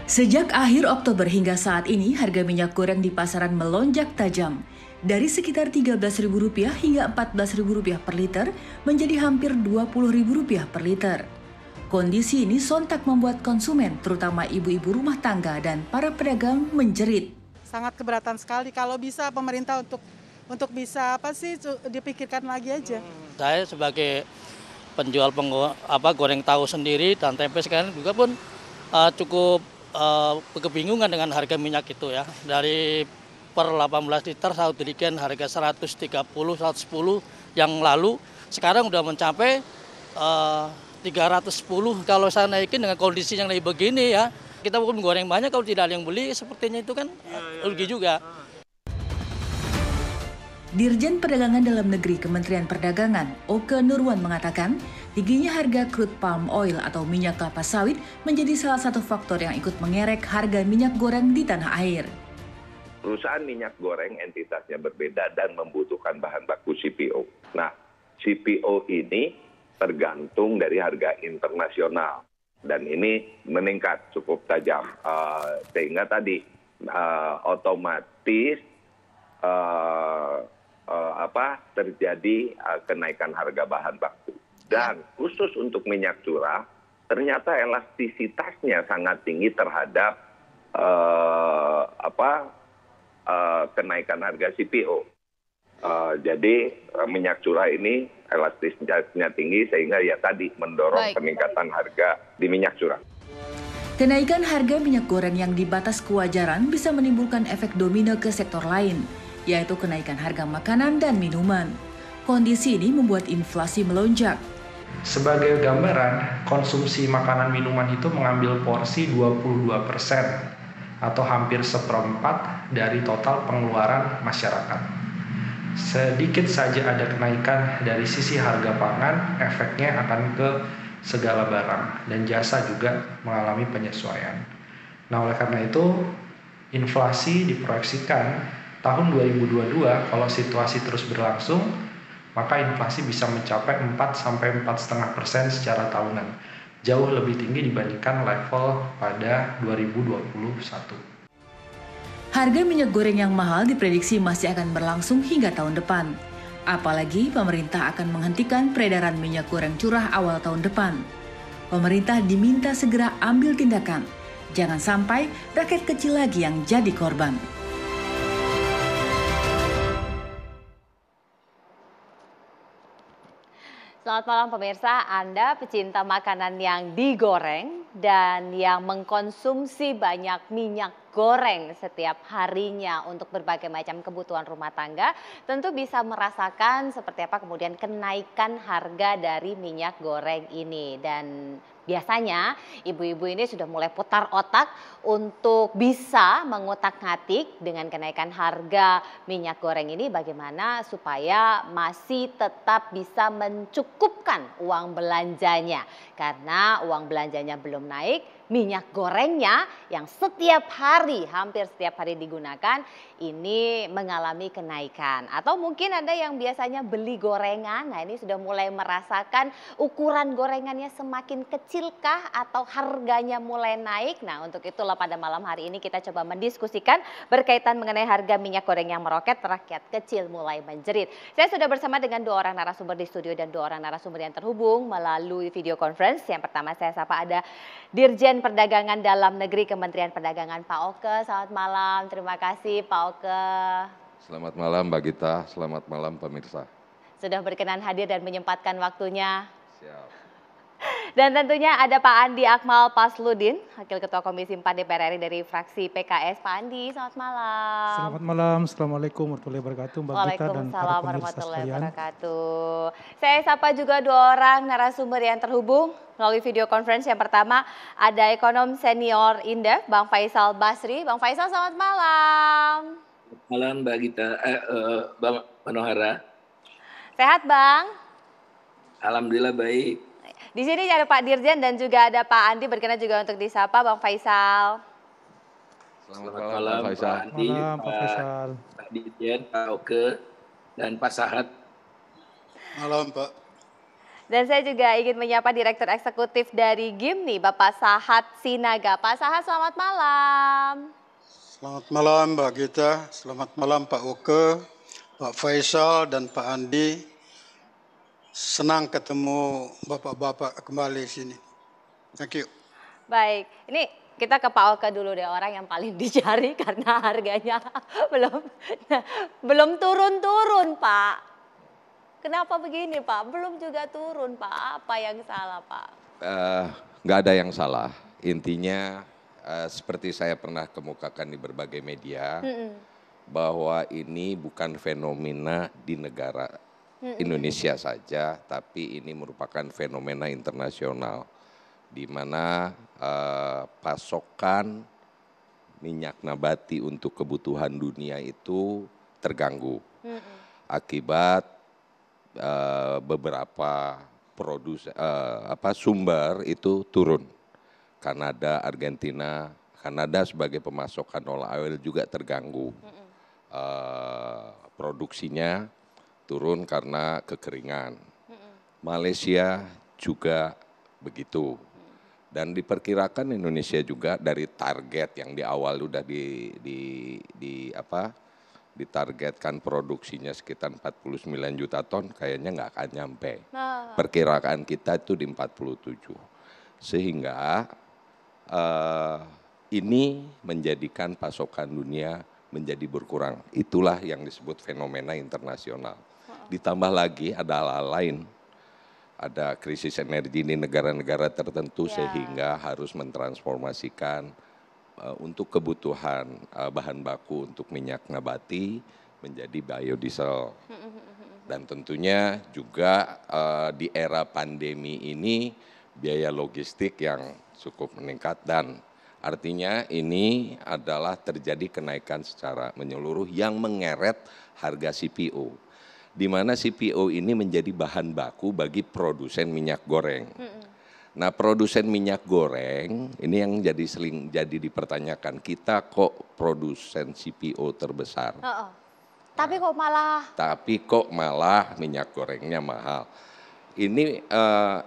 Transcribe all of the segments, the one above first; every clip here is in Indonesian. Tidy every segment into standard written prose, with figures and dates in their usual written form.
Sejak akhir Oktober hingga saat ini, harga minyak goreng di pasaran melonjak tajam. Dari sekitar Rp13.000 hingga Rp14.000 per liter menjadi hampir Rp20.000 per liter. Kondisi ini sontak membuat konsumen, terutama ibu-ibu rumah tangga dan para pedagang menjerit. Sangat keberatan sekali, kalau bisa pemerintah untuk bisa dipikirkan lagi aja. Saya sebagai penjual goreng tahu sendiri dan tempe sekarang juga pun cukup kebingungan dengan harga minyak itu ya. Dari per 18 liter satu jerigen harga 130, 110 yang lalu sekarang udah mencapai 310. Kalau saya naikin dengan kondisi yang lagi begini ya, kita pun goreng banyak kalau tidak ada yang beli sepertinya itu kan rugi juga. Dirjen Perdagangan Dalam Negeri Kementerian Perdagangan, Oke Nurwan mengatakan, tingginya harga crude palm oil atau minyak kelapa sawit menjadi salah satu faktor yang ikut mengerek harga minyak goreng di tanah air. Perusahaan minyak goreng entitasnya berbeda dan membutuhkan bahan baku CPO. Nah, CPO ini tergantung dari harga internasional dan ini meningkat cukup tajam sehingga tadi otomatis terjadi kenaikan harga bahan baku. Dan khusus untuk minyak curah, ternyata elastisitasnya sangat tinggi terhadap kenaikan harga CPO. Jadi minyak curah ini elastisitasnya tinggi sehingga ya tadi mendorong peningkatan harga di minyak curah. Kenaikan harga minyak goreng yang di batas kewajaran bisa menimbulkan efek domino ke sektor lain, yaitu kenaikan harga makanan dan minuman. Kondisi ini membuat inflasi melonjak. Sebagai gambaran, konsumsi makanan minuman itu mengambil porsi 22% atau hampir seperempat dari total pengeluaran masyarakat. Sedikit saja ada kenaikan dari sisi harga pangan, efeknya akan ke segala barang dan jasa juga mengalami penyesuaian. Nah, oleh karena itu, inflasi diproyeksikan tahun 2022 kalau situasi terus berlangsung, maka inflasi bisa mencapai 4-4,5% secara tahunan. Jauh lebih tinggi dibandingkan level pada 2021. Harga minyak goreng yang mahal diprediksi masih akan berlangsung hingga tahun depan. Apalagi pemerintah akan menghentikan peredaran minyak goreng curah awal tahun depan. Pemerintah diminta segera ambil tindakan. Jangan sampai rakyat kecil lagi yang jadi korban. Selamat malam pemirsa, Anda pecinta makanan yang digoreng dan yang mengkonsumsi banyak minyak goreng setiap harinya untuk berbagai macam kebutuhan rumah tangga, tentu bisa merasakan seperti apa kemudian kenaikan harga dari minyak goreng ini. Dan biasanya ibu-ibu ini sudah mulai putar otak untuk bisa mengutak-ngatik dengan kenaikan harga minyak goreng ini bagaimana supaya masih tetap bisa mencukupkan uang belanjanya. Karena uang belanjanya belum naik, minyak gorengnya yang hampir setiap hari digunakan ini mengalami kenaikan. Atau mungkin Anda yang biasanya beli gorengan, nah ini sudah mulai merasakan ukuran gorengannya semakin kecilkah atau harganya mulai naik. Nah, untuk itulah pada malam hari ini kita coba mendiskusikan berkaitan mengenai harga minyak goreng yang meroket, rakyat kecil mulai menjerit. Saya sudah bersama dengan 2 orang narasumber di studio dan 2 orang narasumber yang terhubung melalui video conference. Yang pertama saya sapa ada Dirjen Perdagangan Dalam Negeri Kementerian Perdagangan Pak Oke. Selamat malam, terima kasih Pak Oke. Selamat malam Mbak Gita, selamat malam pemirsa. Sudah berkenan hadir dan menyempatkan waktunya. Siap. Dan tentunya ada Pak Andi Akmal Pasludin, Wakil Ketua Komisi 4 DPR RI dari fraksi PKS. Pak Andi, selamat malam. Selamat malam, Assalamualaikum warahmatullahi wabarakatuh Mbak Gita dan para pemirsa sekalian. Saya sapa juga 2 orang narasumber yang terhubung melalui video conference. Yang pertama ada ekonom senior Indef, Bang Faisal Basri. Bang Faisal, selamat malam. Selamat malam Mbak Gita, Mbak Manohara. Sehat Bang? Alhamdulillah baik. Di sini ada Pak Dirjen dan juga ada Pak Andi, berkenan juga untuk disapa Bang Faisal. Selamat malam Pak Faisal. Selamat malam Pak Faisal. Pak Dirjen, Pak Oke, dan Pak Sahat. Malam Pak. Dan saya juga ingin menyapa Direktur Eksekutif dari GIMNI, Bapak Sahat Sinaga. Pak Sahat, selamat malam. Selamat malam Mbak Gita, selamat malam Pak Oke, Pak Faisal dan Pak Andi. Senang ketemu bapak-bapak kembali di sini. Thank you. Baik, ini kita ke Pak Oke dulu deh, orang yang paling dicari karena harganya belum turun-turun Pak. Kenapa begini Pak? Belum juga turun Pak. Apa yang salah Pak? Nggak ada yang salah. Intinya seperti saya pernah kemukakan di berbagai media, bahwa ini bukan fenomena di negara Indonesia saja, tapi ini merupakan fenomena internasional, di mana pasokan minyak nabati untuk kebutuhan dunia itu terganggu akibat beberapa sumber itu turun. Kanada, Argentina, Kanada sebagai pemasokan oil juga terganggu. Produksinya turun karena kekeringan. Malaysia juga begitu. Dan diperkirakan Indonesia juga dari target yang di awal udah ditargetkan produksinya sekitar 49 juta ton, kayaknya nggak akan nyampe. Perkiraan kita itu di 47. Sehingga ini menjadikan pasokan dunia menjadi berkurang. Itulah yang disebut fenomena internasional. Ditambah lagi ada hal lain. Ada krisis energi di negara-negara tertentu sehingga harus mentransformasikan untuk kebutuhan bahan baku untuk minyak nabati menjadi biodiesel. Dan tentunya juga di era pandemi ini biaya logistik yang cukup meningkat, dan artinya ini adalah terjadi kenaikan secara menyeluruh yang mengeret harga CPO. Di mana CPO ini menjadi bahan baku bagi produsen minyak goreng. Nah, produsen minyak goreng ini yang jadi dipertanyakan, kita kok produsen CPO terbesar. Tapi kok malah minyak gorengnya mahal. Ini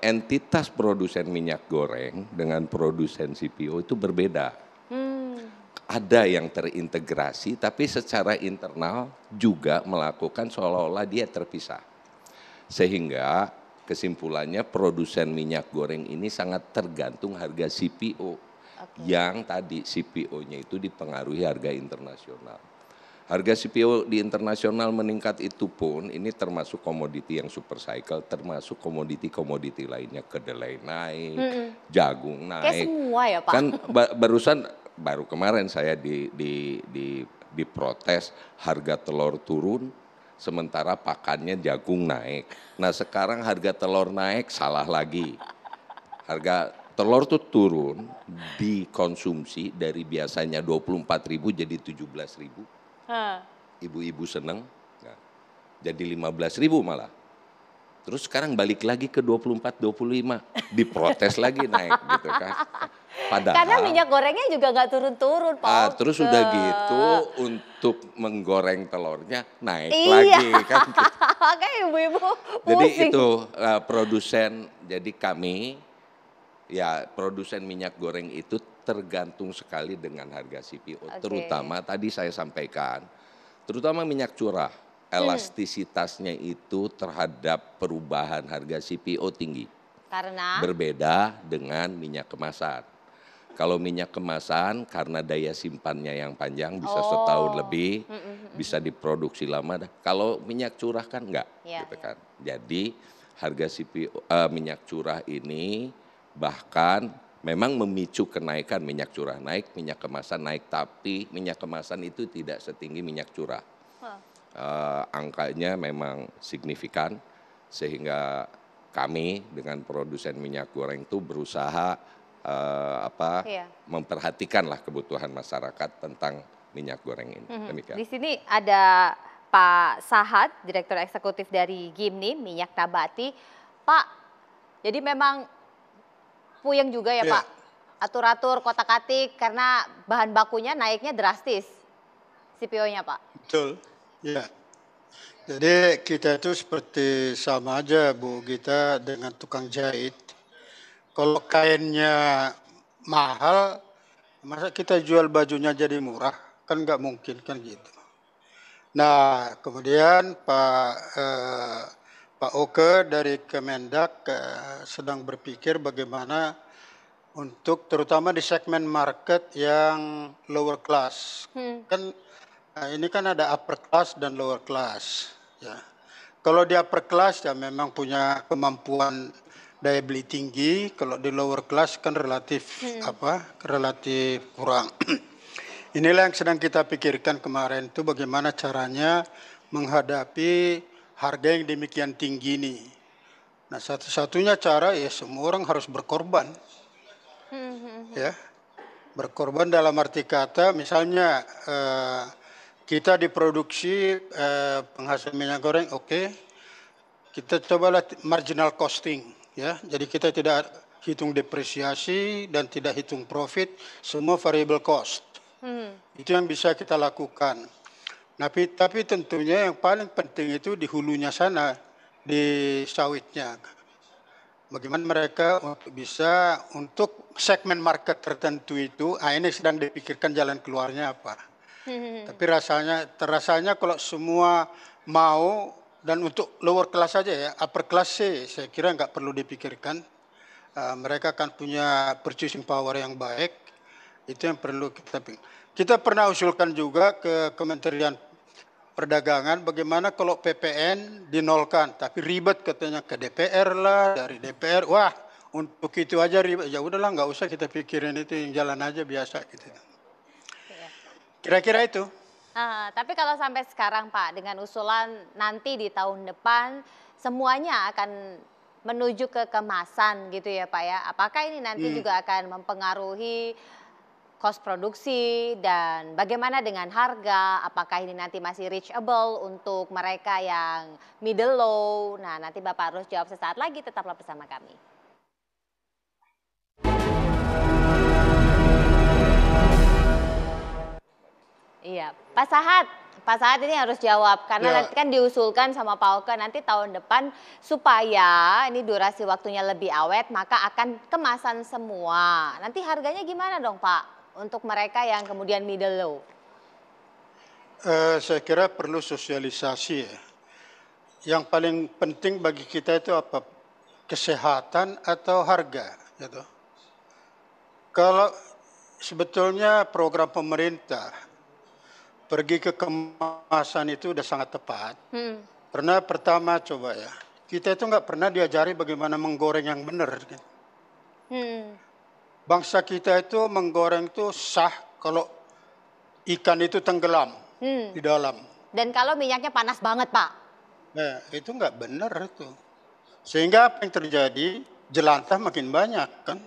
entitas produsen minyak goreng dengan produsen CPO itu berbeda. Ada yang terintegrasi tapi secara internal juga melakukan seolah-olah dia terpisah. Sehingga kesimpulannya produsen minyak goreng ini sangat tergantung harga CPO. Yang tadi CPO-nya itu dipengaruhi harga internasional. Harga CPO di internasional meningkat itu pun ini termasuk komoditi yang super cycle, termasuk komoditi-komoditi lainnya, kedelai naik, jagung naik. Kayak semua ya Pak? Kan baru kemarin saya diprotes harga telur turun, sementara pakannya jagung naik. Nah sekarang harga telur naik, salah lagi. Harga telur tuh turun dikonsumsi dari biasanya 24.000 jadi 17.000. Ibu-ibu seneng, jadi 15.000 malah. Terus sekarang balik lagi ke 24-25, diprotes lagi naik gitu kan. Padahal, karena minyak gorengnya juga nggak turun-turun Pak. Terus udah gitu untuk menggoreng telurnya naik lagi kan. Gitu. Makanya ibu-ibu pusing. Jadi itu produsen, jadi kami ya produsen minyak goreng itu tergantung sekali dengan harga CPO. Terutama tadi saya sampaikan, terutama minyak curah. Elastisitasnya itu terhadap perubahan harga CPO tinggi. Karena? Berbeda dengan minyak kemasan. Kalau minyak kemasan karena daya simpannya yang panjang bisa setahun lebih, bisa diproduksi lama. Kalau minyak curah kan enggak, gitu kan. Jadi harga CPO minyak curah ini bahkan memang memicu kenaikan minyak curah naik, minyak kemasan naik, tapi minyak kemasan itu tidak setinggi minyak curah. Angkanya memang signifikan sehingga kami dengan produsen minyak goreng itu berusaha memperhatikanlah kebutuhan masyarakat tentang minyak goreng ini. Demikian. Di sini ada Pak Sahat, Direktur Eksekutif dari GIMNI Minyak Nabati. Pak, jadi memang puyeng juga ya Pak, atur-atur kotak-katik karena bahan bakunya naiknya drastis, CPO-nya Pak. Betul. Ya, Jadi kita itu seperti sama aja Bu Gita dengan tukang jahit. Kalau kainnya mahal, masa kita jual bajunya jadi murah? Kan nggak mungkin kan gitu. Nah kemudian Pak Oke dari Kemendak sedang berpikir bagaimana untuk terutama di segmen market yang lower class. Kan ini kan ada upper class dan lower class. Ya. Kalau di upper class ya memang punya kemampuan daya beli tinggi. Kalau di lower class kan relatif relatif kurang. Inilah yang sedang kita pikirkan kemarin itu bagaimana caranya menghadapi harga yang demikian tinggi ini. Nah satu-satunya cara ya semua orang harus berkorban. Ya, berkorban dalam arti kata misalnya kita diproduksi penghasil minyak goreng, oke, kita cobalah marginal costing, ya, jadi kita tidak hitung depresiasi dan tidak hitung profit, semua variable cost, itu yang bisa kita lakukan. Tapi tentunya yang paling penting itu di hulunya sana, di sawitnya. Bagaimana mereka bisa untuk segmen market tertentu itu, ini sedang dipikirkan jalan keluarnya apa. Tapi terasanya kalau semua mau, dan untuk lower class saja ya, upper class sih saya kira nggak perlu dipikirkan. Mereka akan punya purchasing power yang baik, itu yang perlu kita pikirkan. Kita pernah usulkan juga ke Kementerian Perdagangan bagaimana kalau PPN dinolkan, tapi ribet katanya ke DPR lah, dari DPR, wah untuk itu aja ribet, ya udahlah nggak usah kita pikirin itu, yang jalan aja biasa gitu. Kira-kira itu. Tapi kalau sampai sekarang Pak, dengan usulan nanti di tahun depan semuanya akan menuju ke kemasan gitu ya Pak ya, apakah ini nanti juga akan mempengaruhi cost produksi dan bagaimana dengan harga, apakah ini nanti masih reachable untuk mereka yang middle low? Nah nanti Bapak harus jawab sesaat lagi, tetaplah bersama kami. Iya, Pak Sahat ini harus jawab karena nanti kan diusulkan sama Pak Oke nanti tahun depan supaya ini durasi waktunya lebih awet maka akan kemasan semua. Nanti harganya gimana dong Pak? Untuk mereka yang kemudian middle low? Saya kira perlu sosialisasi ya. Yang paling penting bagi kita itu apa? Kesehatan atau harga gitu. Kalau sebetulnya program pemerintah pergi ke kemasan itu udah sangat tepat. Karena pertama coba ya, kita itu nggak pernah diajari bagaimana menggoreng yang benar. Gitu. Bangsa kita itu menggoreng itu sah kalau ikan itu tenggelam di dalam. Dan kalau minyaknya panas banget Pak. Nah, itu nggak benar itu. Sehingga apa yang terjadi? Jelantah makin banyak kan.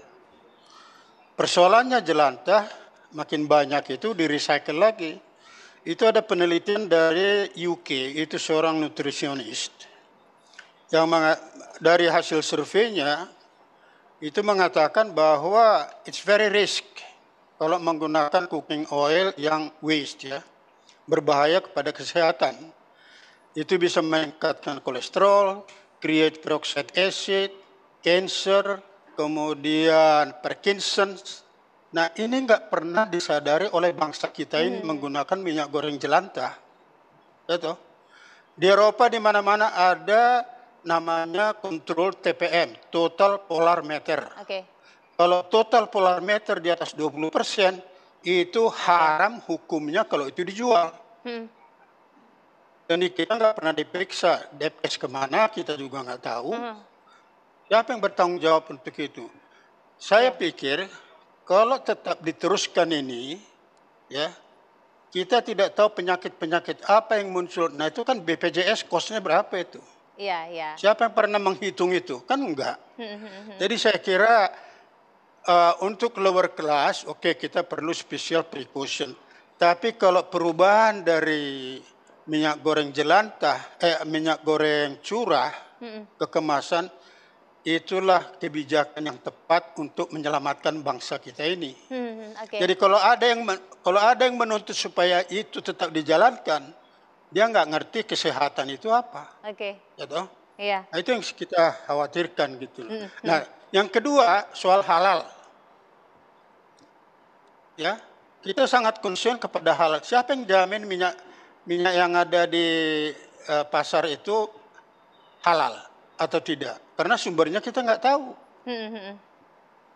Persoalannya jelantah makin banyak itu di recycle lagi. Itu ada penelitian dari UK, itu seorang nutritionist. Yang dari hasil surveinya itu mengatakan bahwa it's very risk kalau menggunakan cooking oil yang waste ya, berbahaya kepada kesehatan. Itu bisa meningkatkan kolesterol, create peroxide acid, cancer, kemudian Parkinson's. Nah ini nggak pernah disadari oleh bangsa kita ini menggunakan minyak goreng jelantah. Betul. Di Eropa di mana-mana ada namanya kontrol TPM, total polar meter. Kalau total polar meter di atas 20%, itu haram hukumnya kalau itu dijual. Dan kita nggak pernah diperiksa, DPS kemana kita juga nggak tahu. Siapa yang bertanggung jawab untuk itu? Saya pikir kalau tetap diteruskan ini, ya kita tidak tahu penyakit-penyakit apa yang muncul. Nah itu kan BPJS kosnya berapa itu? Iya. Siapa yang pernah menghitung itu? Kan enggak. Jadi saya kira untuk lower class, oke, kita perlu special precaution. Tapi kalau perubahan dari minyak goreng jelantah, minyak goreng curah ke kemasan, itulah kebijakan yang tepat untuk menyelamatkan bangsa kita ini. Jadi kalau ada yang menuntut supaya itu tetap dijalankan, dia nggak ngerti kesehatan itu apa. Oke. Ya toh? Iya. Nah, itu yang kita khawatirkan gitu. Nah, yang kedua soal halal. Ya, kita sangat concern kepada halal. Siapa yang jamin minyak yang ada di pasar itu halal atau tidak? Karena sumbernya kita nggak tahu.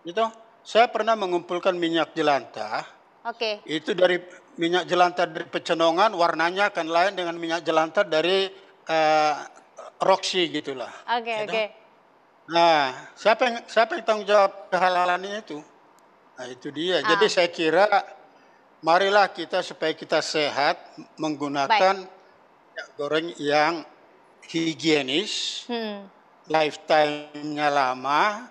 Gitu. Saya pernah mengumpulkan minyak jelantah. Oke. Itu dari minyak jelantah dari Pecenongan, warnanya akan lain dengan minyak jelantah dari Roxy gitulah. Oke. Nah, siapa yang tanggung jawab kehalalannya itu? Nah, itu dia. Jadi saya kira marilah kita supaya kita sehat menggunakan minyak goreng yang higienis, lifetime-nya lama,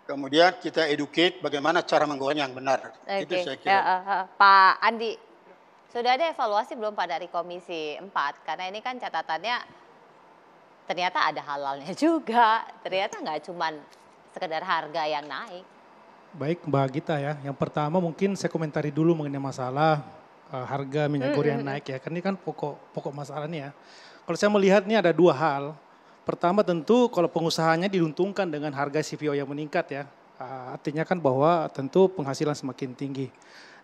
kemudian kita educate bagaimana cara menggoreng yang benar. Itu saya kira. Pak Andi, sudah ada evaluasi belum Pak dari Komisi 4? Karena ini kan catatannya ternyata ada halalnya juga, ternyata nggak cuma sekedar harga yang naik. Baik Mbak Gita ya, yang pertama mungkin saya komentari dulu mengenai masalah harga minyak goreng yang naik ya, karena ini kan pokok masalahnya ya. Kalau saya melihat ini ada dua hal. Pertama tentu kalau pengusahanya diuntungkan dengan harga CPO yang meningkat ya, artinya kan bahwa tentu penghasilan semakin tinggi.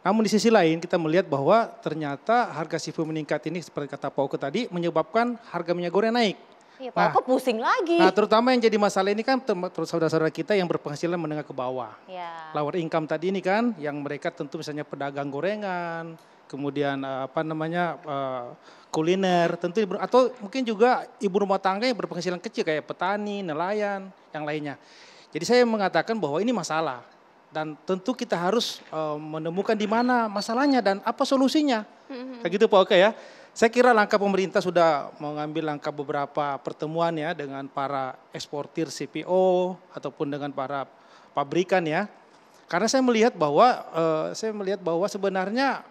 Namun di sisi lain kita melihat bahwa ternyata harga CPO meningkat ini seperti kata Pak Oke tadi menyebabkan harga minyak goreng naik. Iya, Pak Oke pusing lagi. Nah, terutama yang jadi masalah ini kan terus saudara-saudara kita yang berpenghasilan menengah ke bawah. Ya. Lower income tadi ini kan, yang mereka tentu misalnya pedagang gorengan, kemudian kuliner, tentu atau mungkin juga ibu rumah tangga yang berpenghasilan kecil kayak petani, nelayan, yang lainnya. Jadi saya mengatakan bahwa ini masalah dan tentu kita harus menemukan di mana masalahnya dan apa solusinya. Kayak gitu Pak Oke ya. Saya kira langkah pemerintah sudah mengambil langkah beberapa pertemuan ya dengan para eksportir CPO ataupun dengan para pabrikan ya. Karena saya melihat bahwa sebenarnya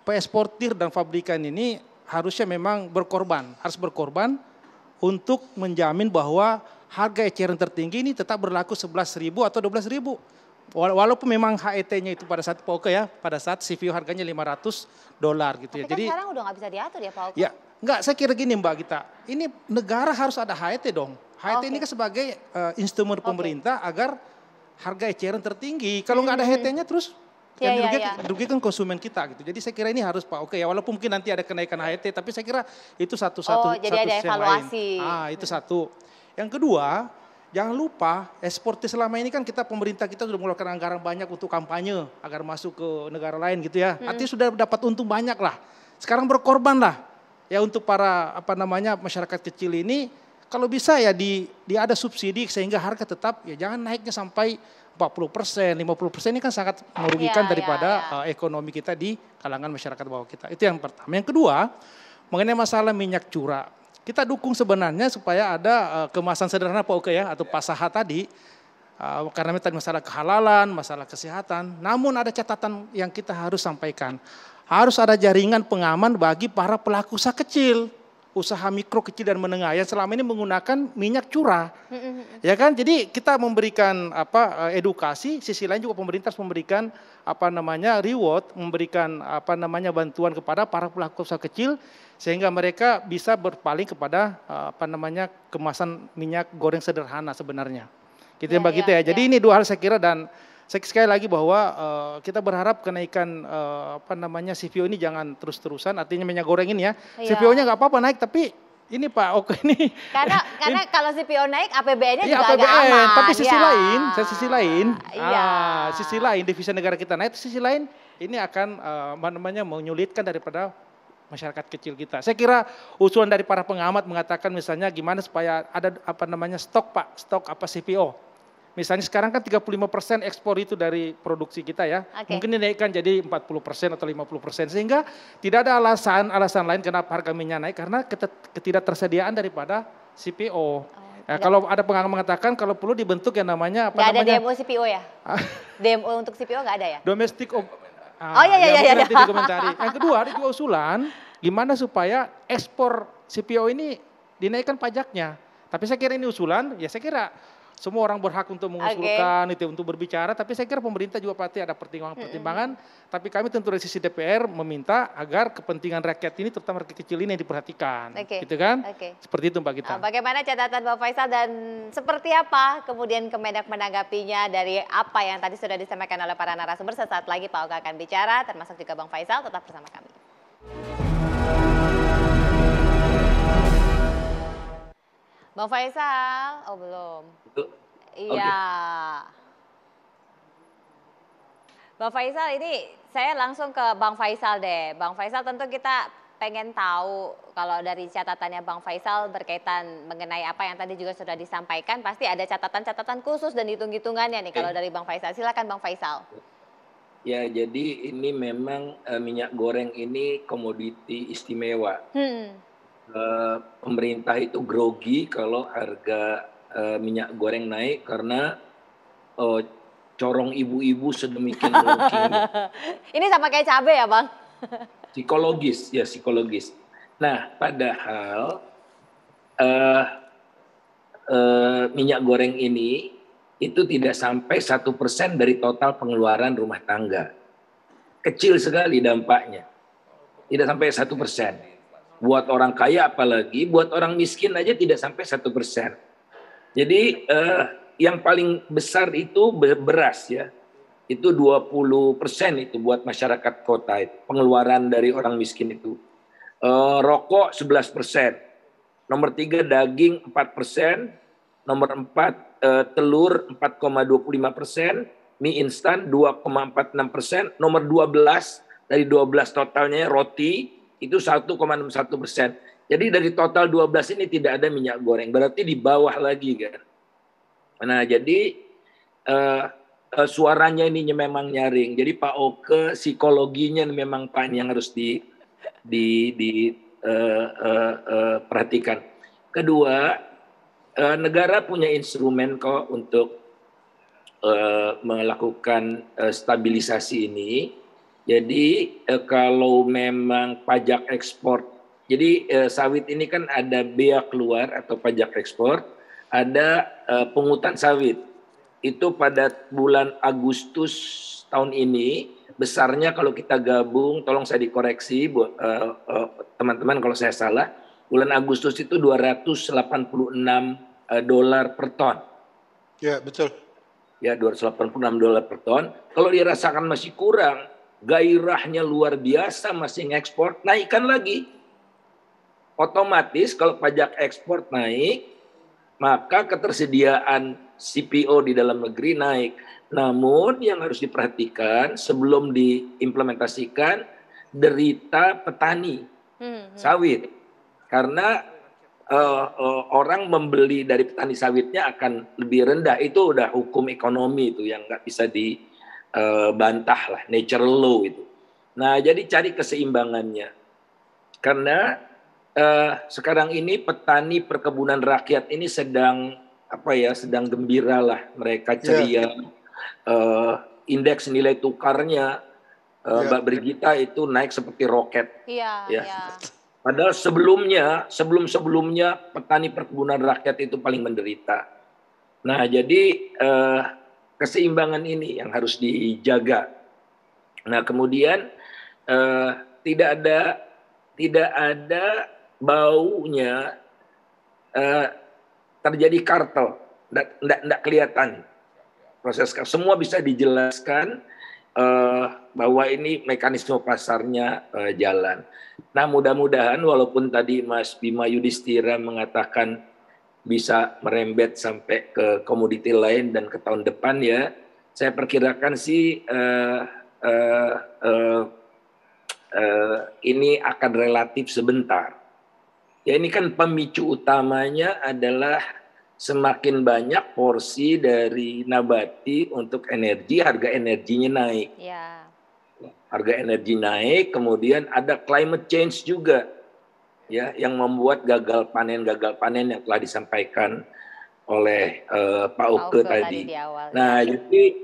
eksportir dan pabrikan ini harusnya memang harus berkorban untuk menjamin bahwa harga eceran tertinggi ini tetap berlaku 11.000 atau 12.000. Walaupun memang HET-nya itu pada saat Pak Oke ya, pada saat CPO harganya $500 gitu ya. Tapi kan sekarang udah nggak bisa diatur ya Pak Oke? Ya, enggak, saya kira gini Mbak Gita, ini negara harus ada HET dong. HET ini kan sebagai instrumen pemerintah agar harga eceran tertinggi. Kalau nggak ada HET-nya terus yang dirugikan konsumen kita gitu. Jadi saya kira ini harus Pak Oke ya, walaupun mungkin nanti ada kenaikan HET, tapi saya kira itu satu jadi ada evaluasi. Itu satu. Yang kedua, jangan lupa eksportir selama ini kan pemerintah kita sudah mengeluarkan anggaran banyak untuk kampanye agar masuk ke negara lain gitu ya. Artinya sudah dapat untung banyak lah. Sekarang berkorban lah ya untuk para masyarakat kecil ini. Kalau bisa ya ada subsidi sehingga harga tetap ya jangan naiknya sampai 40%, 50% ini kan sangat merugikan daripada ekonomi kita di kalangan masyarakat bawah kita. Itu yang pertama. Yang kedua, mengenai masalah minyak curah. Kita dukung sebenarnya supaya ada kemasan sederhana Pak Oke ya, atau pasaha tadi. Karena tadi masalah kehalalan, masalah kesehatan. Namun ada catatan yang kita harus sampaikan. Harus ada jaringan pengaman bagi para pelaku usaha kecil. Usaha mikro, kecil dan menengah yang selama ini menggunakan minyak curah. Ya kan? Jadi kita memberikan edukasi, sisi lain juga pemerintah memberikan reward, memberikan bantuan kepada para pelaku usaha kecil sehingga mereka bisa berpaling kepada kemasan minyak goreng sederhana sebenarnya. Gitu ya Mbak Gita ya. Jadi ini dua hal saya kira dan sekali lagi bahwa kita berharap kenaikan CPO ini jangan terus-terusan, artinya minyak goreng ini ya. CPO-nya nggak apa-apa naik, tapi ini Pak Oke ini. Karena kalau CPO naik APBN-nya juga APBN, agak aman. Tapi sisi lain devisa negara kita naik, sisi lain ini akan menyulitkan daripada masyarakat kecil kita. Saya kira usulan dari para pengamat mengatakan misalnya gimana supaya ada stok CPO. Misalnya sekarang kan 35% ekspor itu dari produksi kita ya. Mungkin dinaikkan jadi 40% atau 50%. Sehingga tidak ada alasan lain kenapa harga minyak naik karena ketidaktersediaan daripada CPO. Kalau ada pengamat mengatakan kalau perlu dibentuk yang namanya Nggak ada DMO CPO ya? DMO untuk CPO nggak ada ya? Domestic iya. Nanti dikomentari. Yang kedua ada juga usulan gimana supaya ekspor CPO ini dinaikkan pajaknya. Tapi saya kira ini usulan, ya saya kira semua orang berhak untuk mengusulkan itu untuk berbicara, tapi saya kira pemerintah juga pasti ada pertimbangan-pertimbangan. Tapi kami tentu dari sisi DPR meminta agar kepentingan rakyat ini, terutama rakyat kecil ini yang diperhatikan, gitu kan? Seperti itu Mbak Gita. Bagaimana catatan Bang Faisal dan seperti apa kemudian Kemendak menanggapinya dari apa yang tadi sudah disampaikan oleh para narasumber? Sesaat lagi Pak Oka akan bicara, termasuk juga Bang Faisal, tetap bersama kami. Bang Faisal, oh belum. Iya. Bang Faisal, ini saya langsung ke Bang Faisal deh. Bang Faisal, tentu kita pengen tahu kalau dari catatannya Bang Faisal berkaitan mengenai apa yang tadi juga sudah disampaikan, pasti ada catatan-catatan khusus dan hitung-hitungannya nih kalau dari Bang Faisal. Silakan Bang Faisal. Ya, jadi ini memang minyak goreng ini komoditi istimewa. Pemerintah itu grogi kalau harga minyak goreng naik karena corong ibu-ibu sedemikian mungkin. Ini sama kayak cabai ya Bang? Psikologis, ya psikologis. Nah, padahal minyak goreng ini itu tidak sampai 1% dari total pengeluaran rumah tangga. Kecil sekali dampaknya. Tidak sampai 1%. Buat orang kaya apalagi, buat orang miskin aja tidak sampai 1%. Jadi yang paling besar itu beras ya. Itu 20% itu buat masyarakat kota itu, pengeluaran dari orang miskin itu. Rokok 11%. Nomor 3 daging 4%. Nomor 4 telur 4,25%. Mie instan 2,46%. Nomor 12 dari 12 totalnya roti itu 1,61%. Jadi dari total 12 ini tidak ada minyak goreng. Berarti di bawah lagi kan. Nah jadi suaranya ini memang nyaring. Jadi Pak Oke psikologinya memang Pak yang harus perhatikan. Kedua, negara punya instrumen kok untuk melakukan stabilisasi ini. Jadi kalau memang pajak ekspor, jadi sawit ini kan ada bea keluar atau pajak ekspor, ada pungutan sawit. Itu pada bulan Agustus tahun ini besarnya kalau kita gabung, tolong saya dikoreksi buat teman-teman kalau saya salah, bulan Agustus itu $286 per ton. Ya, betul. Ya, $286 per ton. Kalau dirasakan masih kurang, gairahnya luar biasa masih ngekspor, naikkan lagi. Otomatis kalau pajak ekspor naik, maka ketersediaan CPO di dalam negeri naik. Namun yang harus diperhatikan sebelum diimplementasikan derita petani sawit. Karena orang membeli dari petani sawitnya akan lebih rendah. Itu udah hukum ekonomi itu yang nggak bisa dibantah lah, natural law itu. Nah jadi cari keseimbangannya. Karena sekarang ini petani perkebunan rakyat ini sedang sedang gembira lah, mereka ceria. Indeks nilai tukarnya Mbak Brigita itu naik seperti roket. Iya. Padahal sebelum-sebelumnya petani perkebunan rakyat itu paling menderita. Nah, jadi keseimbangan ini yang harus dijaga. Nah, kemudian tidak ada baunya terjadi kartel, tidak kelihatan proses semua bisa dijelaskan bahwa ini mekanisme pasarnya jalan. Nah mudah-mudahan walaupun tadi Mas Bima Yudhistira mengatakan bisa merembet sampai ke komoditi lain dan ke tahun depan ya, saya perkirakan sih ini akan relatif sebentar. Ya ini kan pemicu utamanya adalah semakin banyak porsi dari nabati untuk energi, harga energinya naik. Ya. Harga energi naik, kemudian ada climate change juga, ya, yang membuat gagal panen yang telah disampaikan oleh Pak Oke tadi. Nah, jadi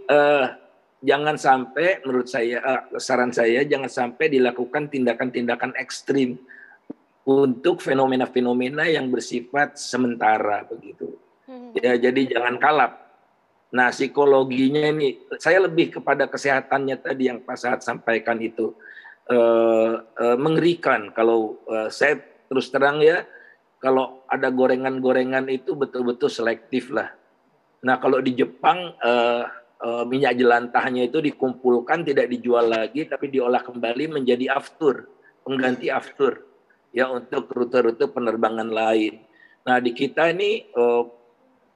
jangan sampai, menurut saya, saran saya jangan sampai dilakukan tindakan-tindakan ekstrim untuk fenomena-fenomena yang bersifat sementara begitu. Ya, jadi jangan kalap. Nah, psikologinya ini, saya lebih kepada kesehatannya tadi yang Pak Sahat sampaikan itu. Mengerikan kalau saya terus terang ya, kalau ada gorengan-gorengan itu betul-betul selektif lah. Nah, kalau di Jepang minyak jelantahnya itu dikumpulkan, tidak dijual lagi, tapi diolah kembali menjadi aftur, pengganti aftur ya untuk rute-rute penerbangan lain. Nah, di kita ini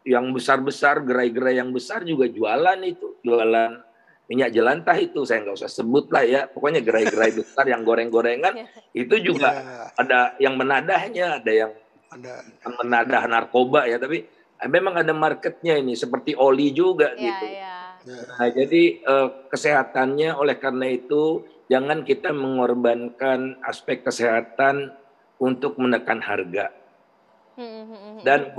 yang besar-besar, gerai-gerai yang besar juga jualan itu, jualan minyak jelantah itu, saya nggak usah sebut lah ya, pokoknya gerai-gerai besar yang goreng-gorengan itu juga ada yang menadahnya, ada yang menadah narkoba ya, tapi memang ada marketnya ini, seperti oli juga gitu. Nah, jadi kesehatannya, oleh karena itu jangan kita mengorbankan aspek kesehatan untuk menekan harga. Dan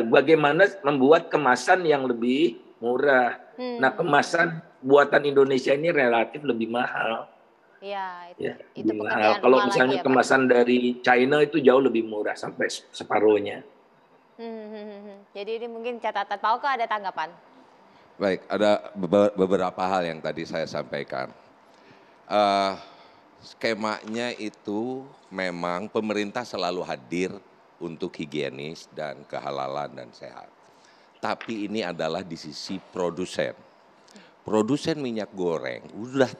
bagaimana membuat kemasan yang lebih murah. Nah, kemasan buatan Indonesia ini relatif lebih mahal. Itu mahal. Kalau misalnya kemasan dari China itu jauh lebih murah, sampai separuhnya. Jadi ini mungkin catatan. Pak Oke, ada tanggapan? Baik, ada beberapa hal yang tadi saya sampaikan. Skemanya itu memang pemerintah selalu hadir untuk higienis dan kehalalan dan sehat. Tapi ini adalah di sisi produsen. Produsen minyak goreng sudah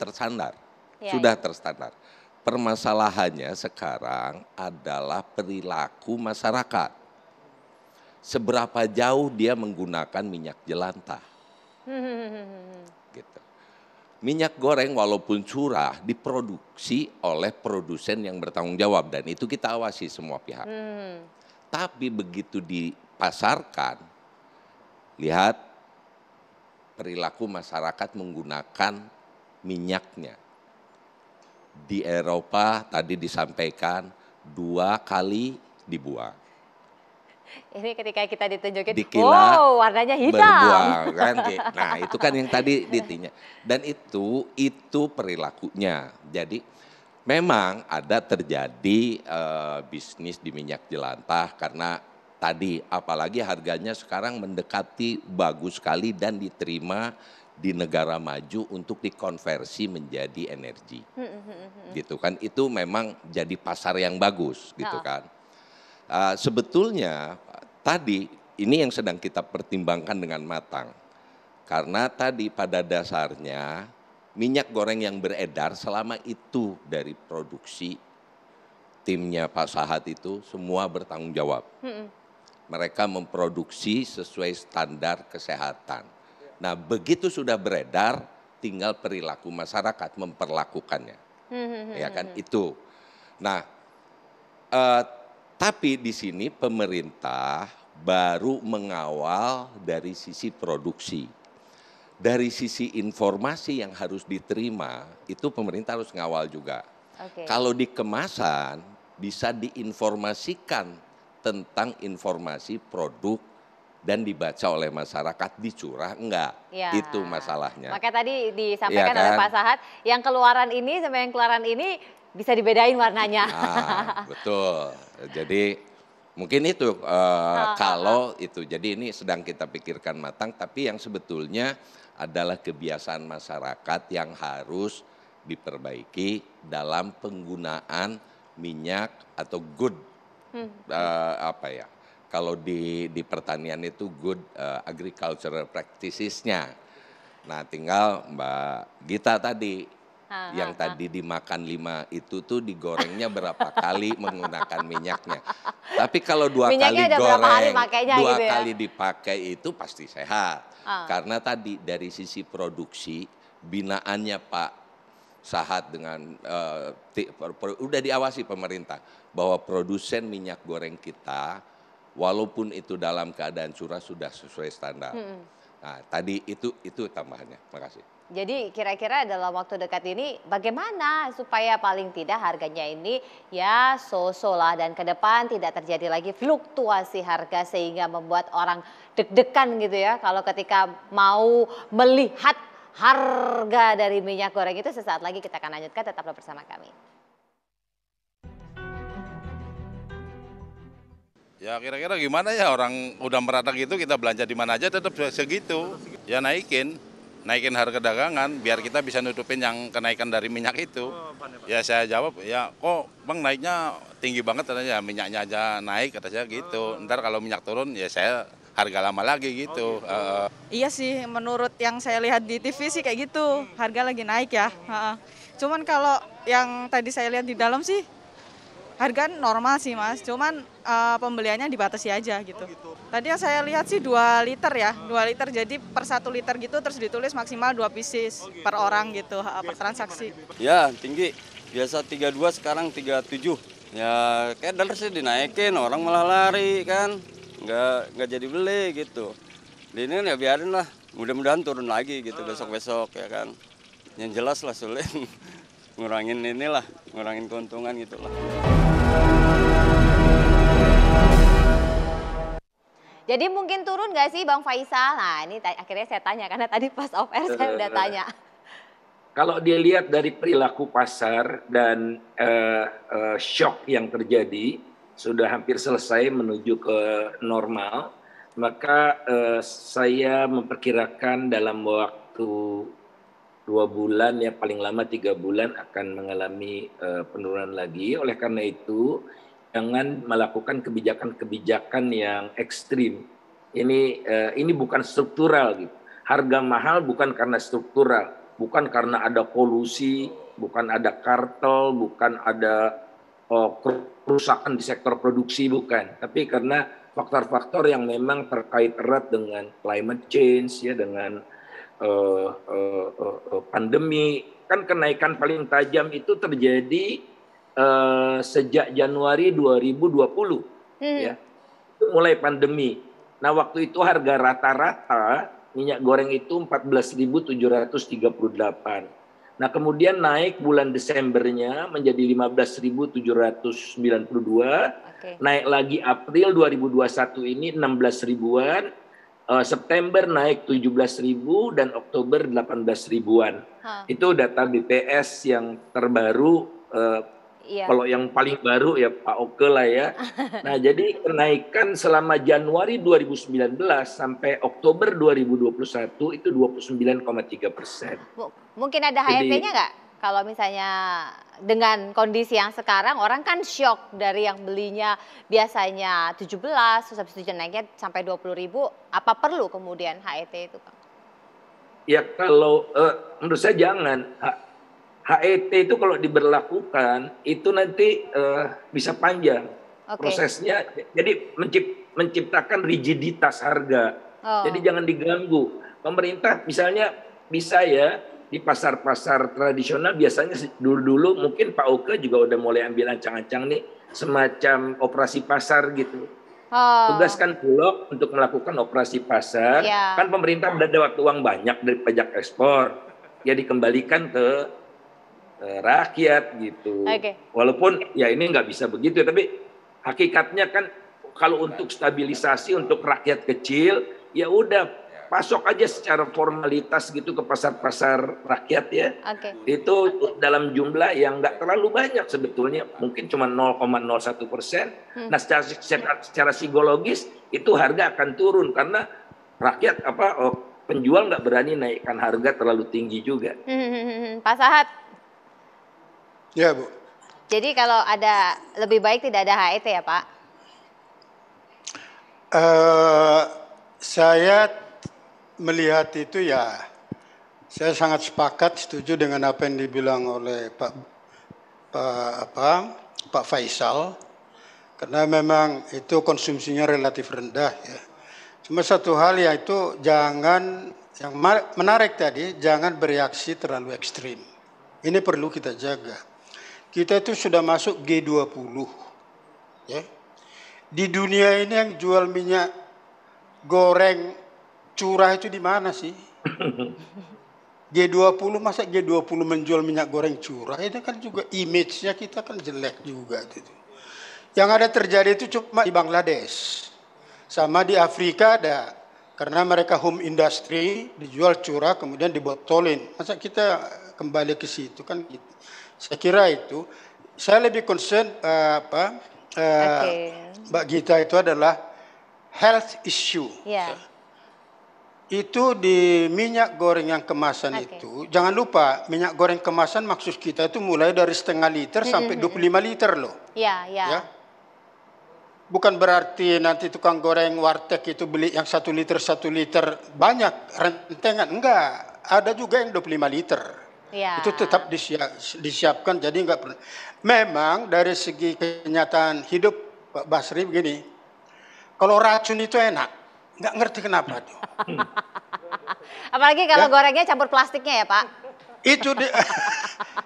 terstandar. Permasalahannya sekarang adalah perilaku masyarakat. Seberapa jauh dia menggunakan minyak jelantah. Gitu. Minyak goreng walaupun curah diproduksi oleh produsen yang bertanggung jawab, dan itu kita awasi semua pihak. Tapi begitu dipasarkan, lihat perilaku masyarakat menggunakan minyaknya. Di Eropa tadi disampaikan 2 kali dibuang. Ini ketika kita ditunjukin, Dikila, wow, warnanya hitam. Berbuang, kan? Nah, itu kan yang tadi ditinya. Dan itu perilakunya. Jadi memang ada terjadi bisnis di minyak jelantah karena tadi apalagi harganya sekarang mendekati bagus sekali dan diterima di negara maju untuk dikonversi menjadi energi. Gitu kan. Itu memang jadi pasar yang bagus gitu kan. Sebetulnya tadi ini yang sedang kita pertimbangkan dengan matang. Karena tadi pada dasarnya minyak goreng yang beredar selama itu dari produksi timnya Pak Sahat itu semua bertanggung jawab. Mereka memproduksi sesuai standar kesehatan. Nah, begitu sudah beredar tinggal perilaku masyarakat memperlakukannya. Ya kan itu. Nah, tapi di sini pemerintah baru mengawal dari sisi produksi. Dari sisi informasi yang harus diterima, itu pemerintah harus ngawal juga. Kalau di kemasan bisa diinformasikan tentang informasi produk dan dibaca oleh masyarakat, dicurah enggak. Itu masalahnya. Makanya tadi disampaikan oleh Pak Sahat, yang keluaran ini sama yang keluaran ini bisa dibedain warnanya. Betul. Jadi mungkin itu kalau itu. Jadi ini sedang kita pikirkan matang, tapi yang sebetulnya adalah kebiasaan masyarakat yang harus diperbaiki dalam penggunaan minyak atau good kalau di pertanian itu good agricultural practices-nya. Nah, tinggal Mbak Gita tadi yang tadi dimakan 5 itu tuh digorengnya berapa kali menggunakan minyaknya. Tapi kalau 2 kali goreng, 2 kali dipakai itu pasti sehat. Karena tadi dari sisi produksi binaannya Pak Sahat dengan udah diawasi pemerintah bahwa produsen minyak goreng kita walaupun itu dalam keadaan curah sudah sesuai standar. Nah, tadi itu tambahannya. Makasih. Jadi kira-kira dalam waktu dekat ini bagaimana supaya paling tidak harganya ini ya so-so lah, dan ke depan tidak terjadi lagi fluktuasi harga sehingga membuat orang deg-degan gitu ya kalau ketika mau melihat harga dari minyak goreng itu. Sesaat lagi kita akan lanjutkan, tetaplah bersama kami. Ya kira-kira gimana ya, orang udah merata gitu, kita belanja di mana aja tetap segitu. Ya naikin harga dagangan biar kita bisa nutupin yang kenaikan dari minyak itu. Ya saya jawab, ya kok Bang naiknya tinggi banget katanya, minyaknya aja naik kata saya gitu. Ntar kalau minyak turun ya saya harga lama lagi gitu. Iya sih, menurut yang saya lihat di TV sih kayak gitu, harga lagi naik ya. Cuman kalau yang tadi saya lihat di dalam sih, harga normal sih Mas, cuman pembeliannya dibatasi aja gitu. Tadi yang saya lihat sih 2 liter ya, 2 liter jadi per 1 liter gitu terus ditulis maksimal 2 pieces per orang gitu per transaksi. Ya tinggi, biasa 32 sekarang 37. Ya kadar sih dinaikin, orang malah lari kan, nggak jadi beli gitu. Ini ya biarin lah, mudah-mudahan turun lagi gitu besok-besok ya kan. Yang jelas lah sulit ngurangin keuntungan gitu lah. Jadi mungkin turun nggak sih Bang Faisal? Nah ini akhirnya saya tanya karena tadi pas off air saya udah tanya. Kalau dia lihat dari perilaku pasar dan shock yang terjadi, sudah hampir selesai menuju ke normal, maka saya memperkirakan dalam waktu 2 bulan ya paling lama 3 bulan akan mengalami penurunan lagi. Oleh karena itu jangan melakukan kebijakan-kebijakan yang ekstrim. Ini bukan struktural gitu. Harga mahal bukan karena struktural, bukan karena ada kolusi, bukan ada kartel, bukan ada kerusakan di sektor produksi, bukan. Tapi karena faktor-faktor yang memang terkait erat dengan climate change ya, dengan pandemi. Kan kenaikan paling tajam itu terjadi sejak Januari 2020 ya. Itu mulai pandemi. Nah, waktu itu harga rata-rata minyak goreng itu 14.738. Nah, kemudian naik bulan Desembernya menjadi 15.792. Naik lagi April 2021 ini 16 ribuan. September naik 17.000 dan Oktober 18 ribuan. Itu data BPS yang terbaru. Kalau yang paling baru ya Pak Oke lah ya. Nah jadi kenaikan selama Januari 2019 sampai Oktober 2021 itu 29,3%. Mungkin ada HET-nya nggak? Kalau misalnya dengan kondisi yang sekarang orang kan shock dari yang belinya biasanya 17, terus habis itu naiknya sampai 20.000, apa perlu kemudian HET itu Bang? Ya kalau menurut saya jangan. HET itu kalau diberlakukan itu nanti bisa panjang prosesnya. Jadi menciptakan rigiditas harga. Jadi jangan diganggu. Pemerintah misalnya bisa ya di pasar-pasar tradisional biasanya dulu mungkin Pak Oke juga udah mulai ambil ancang-ancang nih semacam operasi pasar gitu. Tugaskan Bulog untuk melakukan operasi pasar. Kan pemerintah udah dapat uang banyak dari pajak ekspor. Ya dikembalikan ke rakyat gitu. Walaupun ya ini nggak bisa begitu, tapi hakikatnya kan kalau untuk stabilisasi untuk rakyat kecil ya udah pasok aja secara formalitas gitu ke pasar-pasar rakyat ya. Itu dalam jumlah yang nggak terlalu banyak sebetulnya, mungkin cuma 0,01%. Nah secara psikologis itu harga akan turun karena rakyat penjual nggak berani naikkan harga terlalu tinggi juga. Pak Sahat. Ya Bu. Jadi kalau ada lebih baik tidak ada HET ya Pak? Saya melihat itu ya, saya sangat sepakat setuju dengan apa yang dibilang oleh Pak Faisal, karena memang itu konsumsinya relatif rendah ya. Cuma satu hal yaitu jangan, yang menarik tadi, jangan bereaksi terlalu ekstrim. Ini perlu kita jaga. Kita itu sudah masuk G20. Ya. Di dunia ini yang jual minyak goreng curah itu di mana sih? G20, masa G20 menjual minyak goreng curah? Ini kan juga image-nya kita kan jelek juga. Gitu. Yang ada terjadi itu cuma di Bangladesh. Sama di Afrika ada. Karena mereka home industry, dijual curah kemudian dibotolin. Masa kita kembali ke situ kan gitu. Saya kira itu, saya lebih concern Mbak Gita itu adalah health issue. Itu di minyak goreng yang kemasan itu, jangan lupa minyak goreng kemasan maksud kita itu mulai dari setengah liter sampai 25 liter loh. Ya. Bukan berarti nanti tukang goreng warteg itu beli yang 1 liter banyak rentengan, enggak. Ada juga yang 25 liter. Itu tetap disiapkan, jadi enggak perlu. Memang dari segi kenyataan hidup Pak Basri begini, kalau racun itu enak. Nggak ngerti kenapa tuh. Apalagi kalau gorengnya campur plastiknya ya Pak. Itu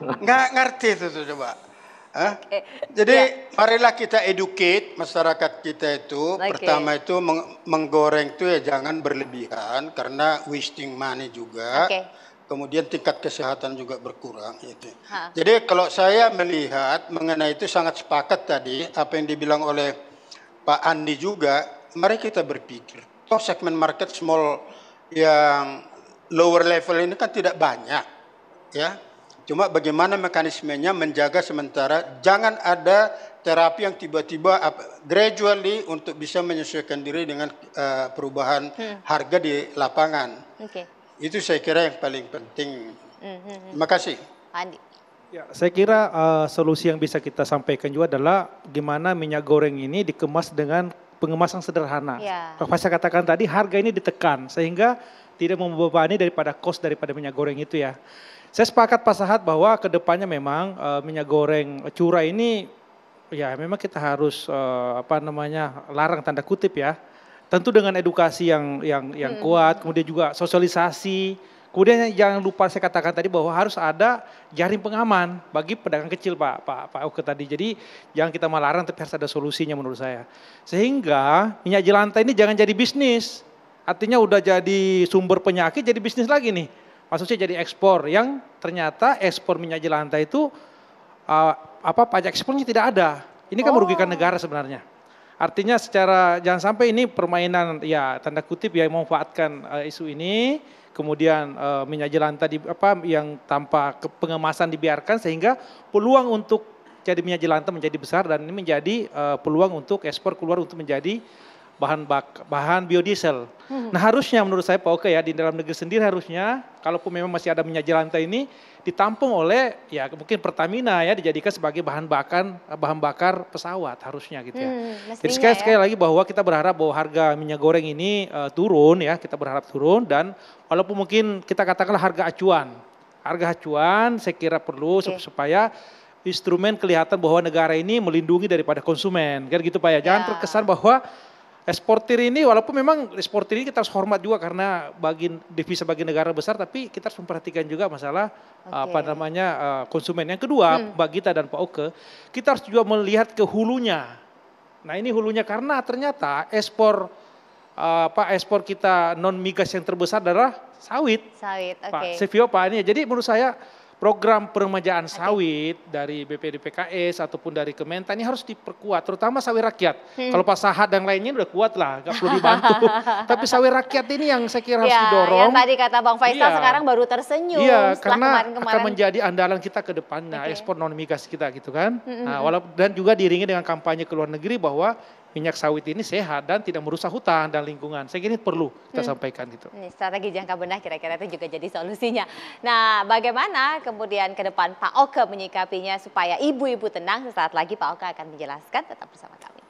nggak ngerti itu tuh coba. Jadi marilah kita educate masyarakat kita itu. Pertama itu menggoreng itu ya jangan berlebihan karena wasting money juga. Kemudian tingkat kesehatan juga berkurang. Gitu. Jadi kalau saya melihat mengenai itu sangat sepakat tadi apa yang dibilang oleh Pak Andi juga. Mari kita berpikir. Segmen market small yang lower level ini kan tidak banyak, ya. Cuma bagaimana mekanismenya menjaga sementara, jangan ada terapi yang tiba-tiba gradually untuk bisa menyesuaikan diri dengan perubahan harga di lapangan. Itu saya kira yang paling penting. Terima kasih. Andi. Ya, saya kira solusi yang bisa kita sampaikan juga adalah gimana minyak goreng ini dikemas dengan pengemasan sederhana. Pak saya katakan tadi harga ini ditekan sehingga tidak membebani daripada cost daripada minyak goreng itu ya. Saya sepakat Pak Sahat bahwa kedepannya memang minyak goreng curah ini ya memang kita harus larang tanda kutip ya. Tentu dengan edukasi yang kuat, kemudian juga sosialisasi. Kemudian jangan lupa saya katakan tadi bahwa harus ada jaring pengaman bagi pedagang kecil Pak Oke tadi. Jadi jangan kita melarang tapi harus ada solusinya menurut saya. Sehingga minyak jelantah ini jangan jadi bisnis. Artinya udah jadi sumber penyakit jadi bisnis lagi nih. Maksudnya jadi ekspor yang ternyata ekspor minyak jelantah itu pajak ekspornya tidak ada. Ini kan merugikan negara sebenarnya. Artinya secara jangan sampai ini permainan ya tanda kutip ya memanfaatkan isu ini. Kemudian minyak jelantah yang tanpa pengemasan dibiarkan sehingga peluang untuk jadi minyak jelantah menjadi besar dan ini menjadi peluang untuk ekspor keluar untuk menjadi bahan biodiesel. Nah harusnya menurut saya Pak Oke ya di dalam negeri sendiri harusnya kalaupun memang masih ada minyak jelantah ini ditampung oleh ya mungkin Pertamina ya dijadikan sebagai bahan bakar pesawat harusnya gitu ya. Jadi sekali lagi bahwa kita berharap bahwa harga minyak goreng ini turun ya, kita berharap turun dan walaupun mungkin kita katakanlah harga acuan saya kira perlu supaya instrumen kelihatan bahwa negara ini melindungi daripada konsumen kan gitu Pak ya. Jangan terkesan bahwa eksportir ini walaupun memang eksportir ini kita harus hormat juga karena devisa bagi negara besar tapi kita harus memperhatikan juga masalah konsumen. Yang kedua Mbak Gita dan Pak Oke kita harus juga melihat ke hulunya. Nah ini hulunya karena ternyata ekspor kita non migas yang terbesar adalah sawit. Pak Sevio Pak ini. Jadi menurut saya program peremajaan sawit dari BPDPKS ataupun dari Kementan ini harus diperkuat, terutama sawit rakyat. Kalau Pak Sahat dan lainnya udah kuat lah, nggak perlu dibantu. Tapi sawit rakyat ini yang saya kira harus didorong. Yang tadi kata Bang Faisal sekarang baru tersenyum. Karena akan menjadi andalan kita ke depannya, ekspor non migas kita gitu kan. Nah, dan juga diiringi dengan kampanye ke luar negeri bahwa minyak sawit ini sehat dan tidak merusak hutan dan lingkungan. Saya kira ini perlu kita sampaikan gitu. Strategi jangka benah kira-kira itu juga jadi solusinya. Nah, bagaimana kemudian ke depan Pak Oke menyikapinya supaya ibu-ibu tenang? Sesaat lagi Pak Oke akan menjelaskan, tetap bersama kami.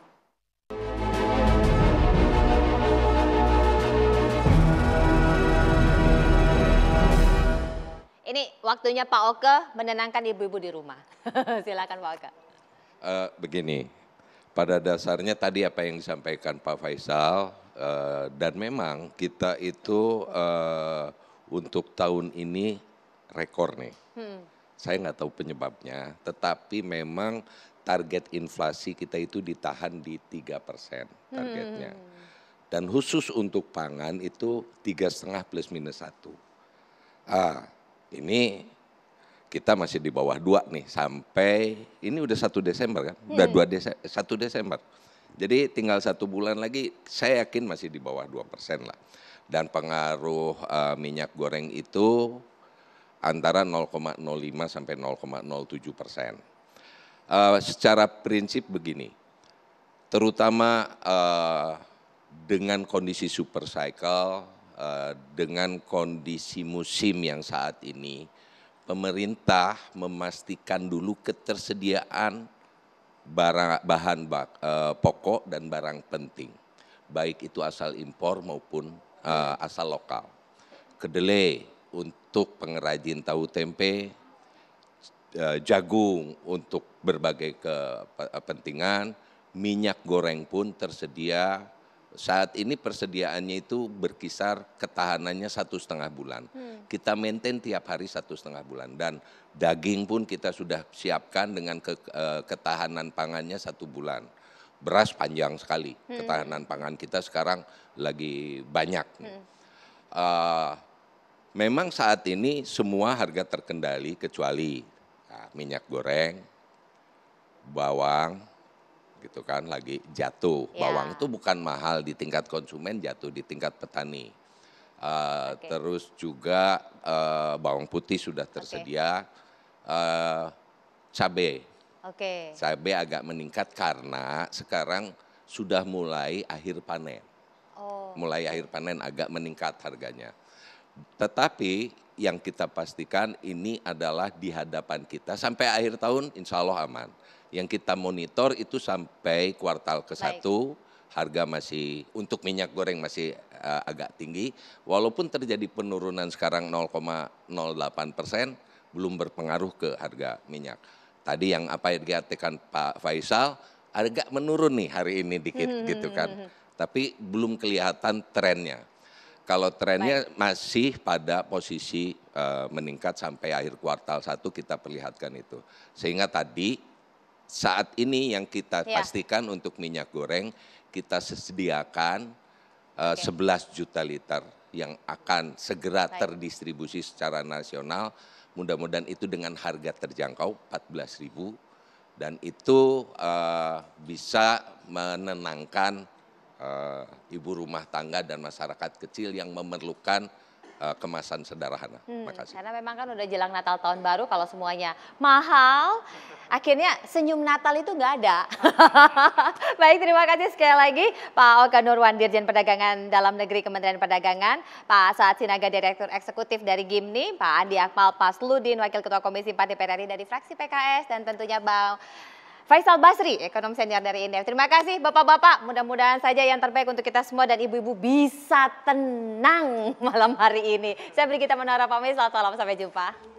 Ini waktunya Pak Oke menenangkan ibu-ibu di rumah. Silakan Pak Oke. Begini. Pada dasarnya tadi apa yang disampaikan Pak Faisal dan memang kita itu untuk tahun ini rekor nih. Saya nggak tahu penyebabnya, tetapi memang target inflasi kita itu ditahan di 3% targetnya. Dan khusus untuk pangan itu 3,5 plus minus 1. Ini kita masih di bawah 2 nih sampai ini udah 1 Desember kan, udah 1 Desember. Jadi tinggal 1 bulan lagi saya yakin masih di bawah 2% lah. Dan pengaruh minyak goreng itu antara 0,05 sampai 0,07%. Secara prinsip begini, terutama dengan kondisi super cycle, dengan kondisi musim yang saat ini, pemerintah memastikan dulu ketersediaan bahan pokok dan barang penting, baik itu asal impor maupun asal lokal. Kedelai untuk pengrajin tahu tempe, jagung untuk berbagai kepentingan, minyak goreng pun tersedia. Saat ini persediaannya itu berkisar ketahanannya 1,5 bulan. Kita maintain tiap hari 1,5 bulan, dan daging pun kita sudah siapkan dengan ketahanan pangannya 1 bulan. Beras panjang sekali, ketahanan pangan kita sekarang lagi banyak. Memang saat ini semua harga terkendali kecuali minyak goreng, bawang, gitu kan, lagi jatuh. Bawang itu bukan mahal di tingkat konsumen, jatuh di tingkat petani. Terus juga bawang putih sudah tersedia, cabai. Cabai agak meningkat karena sekarang sudah mulai akhir panen. Mulai akhir panen agak meningkat harganya. Tetapi yang kita pastikan ini adalah di hadapan kita sampai akhir tahun insya Allah aman. Yang kita monitor itu sampai kuartal ke-1, harga masih untuk minyak goreng masih agak tinggi. Walaupun terjadi penurunan sekarang 0,08%, belum berpengaruh ke harga minyak. Tadi yang apa yang dikatakan Pak Faisal, agak menurun nih hari ini dikit gitu kan. Tapi belum kelihatan trennya. Kalau trennya masih pada posisi meningkat sampai akhir kuartal 1 kita perlihatkan itu. Sehingga tadi saat ini yang kita pastikan untuk minyak goreng kita sediakan 11 juta liter yang akan segera terdistribusi secara nasional. Mudah-mudahan itu dengan harga terjangkau 14.000 dan itu bisa menenangkan ibu rumah tangga dan masyarakat kecil yang memerlukan kemasan sederhana. Makasih. Karena memang kan udah jelang Natal tahun baru, kalau semuanya mahal, akhirnya senyum Natal itu nggak ada. Baik, terima kasih sekali lagi Pak Oka Nurwan, Dirjen Perdagangan Dalam Negeri Kementerian Perdagangan, Pak Saad Sinaga, Direktur Eksekutif dari Gimni, Pak Andi Akmal Pasludin, Wakil Ketua Komisi 4 DPR RI dari fraksi PKS, dan tentunya Bang Faisal Basri, ekonom senior dari Indef. Terima kasih Bapak-Bapak, mudah-mudahan saja yang terbaik untuk kita semua dan ibu-ibu bisa tenang malam hari ini. Saya Brigita Menara pamit, selamat malam, sampai jumpa.